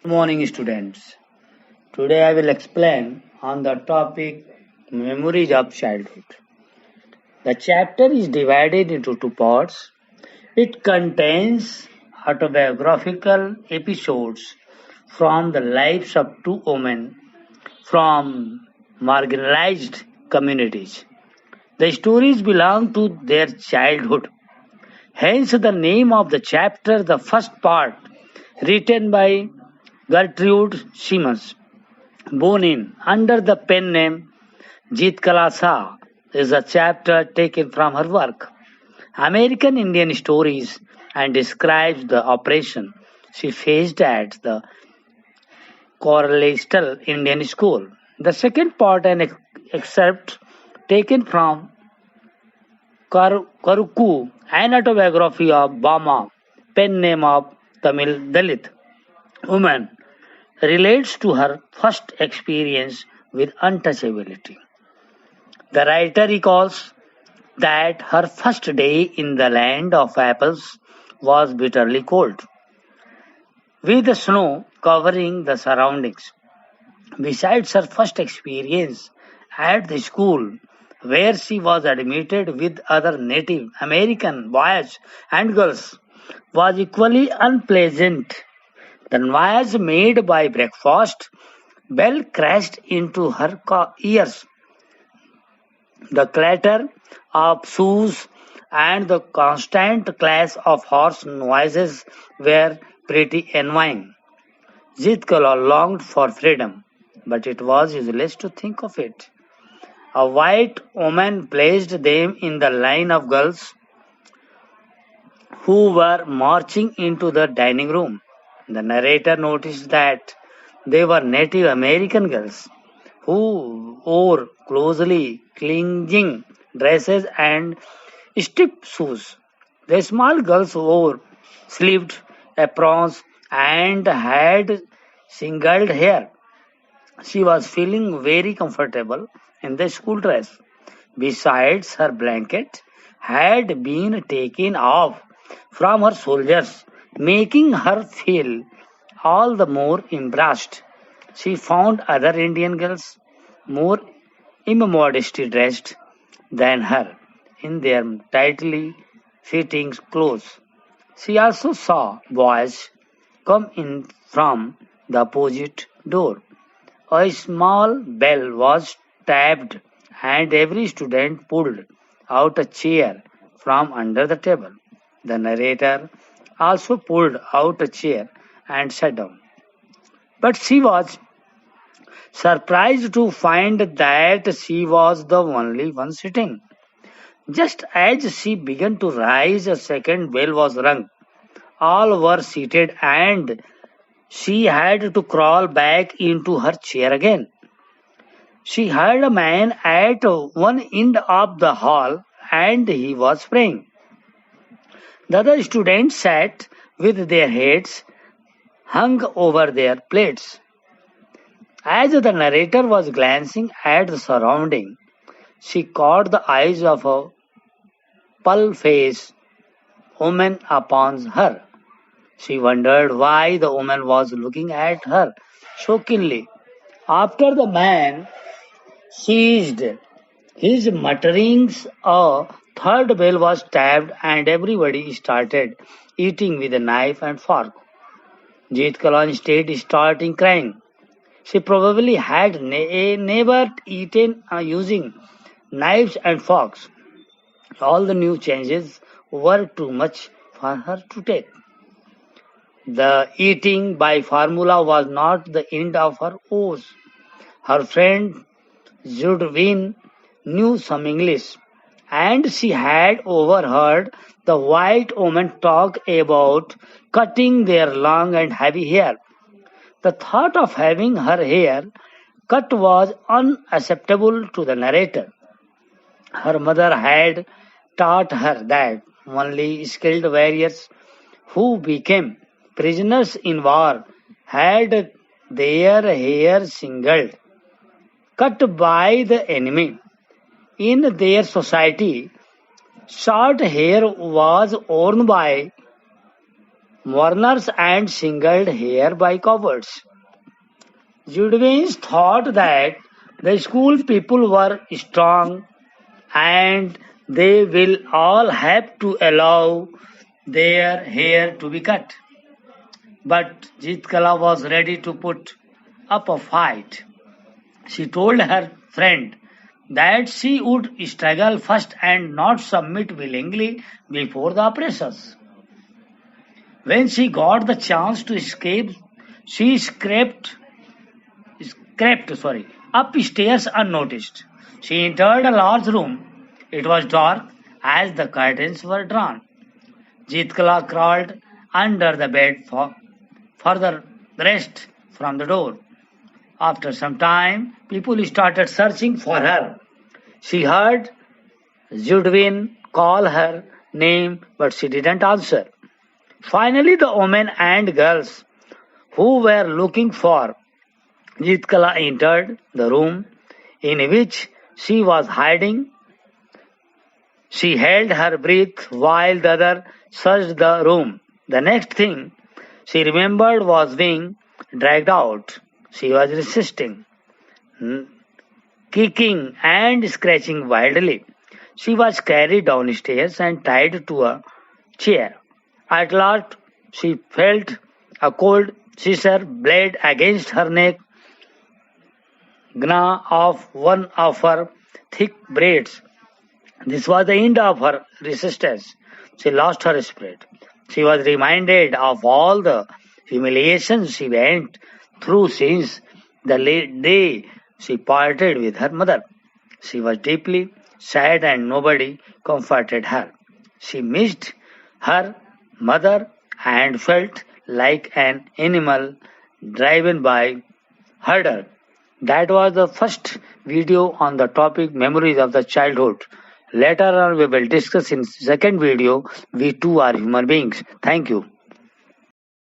Good morning, students. Today I will explain on the topic Memories of Childhood. The chapter is divided into two parts. It contains autobiographical episodes from the lives of two women from marginalized communities. The stories belong to their childhood. Hence the name of the chapter, the first part, written by Gertrude Simmons. Born in under the pen name Jeet Kalasa is a chapter taken from her work, American Indian Stories, and describes the operation she faced at the Coral Indian School. The second part, an excerpt taken from Karuku, an autobiography of Bama, pen name of Tamil Dalit woman, relates to her first experience with untouchability. The writer recalls that her first day in the land of apples was bitterly cold, with the snow covering the surroundings. Besides her first experience at the school, where she was admitted with other Native American boys and girls, was equally unpleasant. The noise made by breakfast bell crashed into her ears. The clatter of shoes and the constant clash of horse noises were pretty annoying. Jitkala longed for freedom, but it was useless to think of it. A white woman placed them in the line of girls who were marching into the dining room. The narrator noticed that they were Native American girls who wore closely clinging dresses and stiff shoes. The small girls wore sleeved aprons and had singled hair. She was feeling very comfortable in the school dress. Besides, her blanket had been taken off from her shoulders, making her feel all the more embarrassed. She found other Indian girls more immodestly dressed than her in their tightly fitting clothes. She also saw boys come in from the opposite door. A small bell was tapped and every student pulled out a chair from under the table. The narrator also pulled out a chair and sat down. But she was surprised to find that she was the only one sitting. Just as she began to rise, a second bell was rung. All were seated and she had to crawl back into her chair again. She heard a man at one end of the hall and he was praying. The other students sat with their heads hung over their plates. As the narrator was glancing at the surrounding, she caught the eyes of a pale-faced woman upon her. She wondered why the woman was looking at her so keenly. After the man ceased his mutterings, a third bell was tapped and everybody started eating with a knife and fork. Jeet Kala instead started crying. She probably had never eaten using knives and forks. All the new changes were too much for her to take. The eating by formula was not the end of her woes. Her friend Judwin knew some English, and she had overheard the white woman talk about cutting their long and heavy hair. The thought of having her hair cut was unacceptable to the narrator. Her mother had taught her that only skilled warriors who became prisoners in war had their hair singled, cut by the enemy. In their society, short hair was worn by mourners and singled here by cowards. Judwins thought that the school people were strong and they will all have to allow their hair to be cut. But Jitkala was ready to put up a fight. She told her friend that she would struggle first and not submit willingly before the oppressors. When she got the chance to escape, she scraped upstairs unnoticed. She entered a large room. It was dark as the curtains were drawn. Jitkala crawled under the bed for further rest from the door. After some time, people started searching for her. She heard Judwin call her name, but she didn't answer. Finally, the women and girls who were looking for Jitkala entered the room in which she was hiding. She held her breath while the other searched the room. The next thing she remembered was being dragged out. She was resisting, kicking and scratching wildly. She was carried downstairs and tied to a chair. At last, she felt a cold scissor blade against her neck gnaw off one of her thick braids. This was the end of her resistance. She lost her spirit. She was reminded of all the humiliations she went through since the day she parted with her mother. She was deeply sad and nobody comforted her. She missed her mother and felt like an animal driven by herder. That was the first video on the topic memories of the childhood. Later on we will discuss in second video, we too are human beings. Thank you.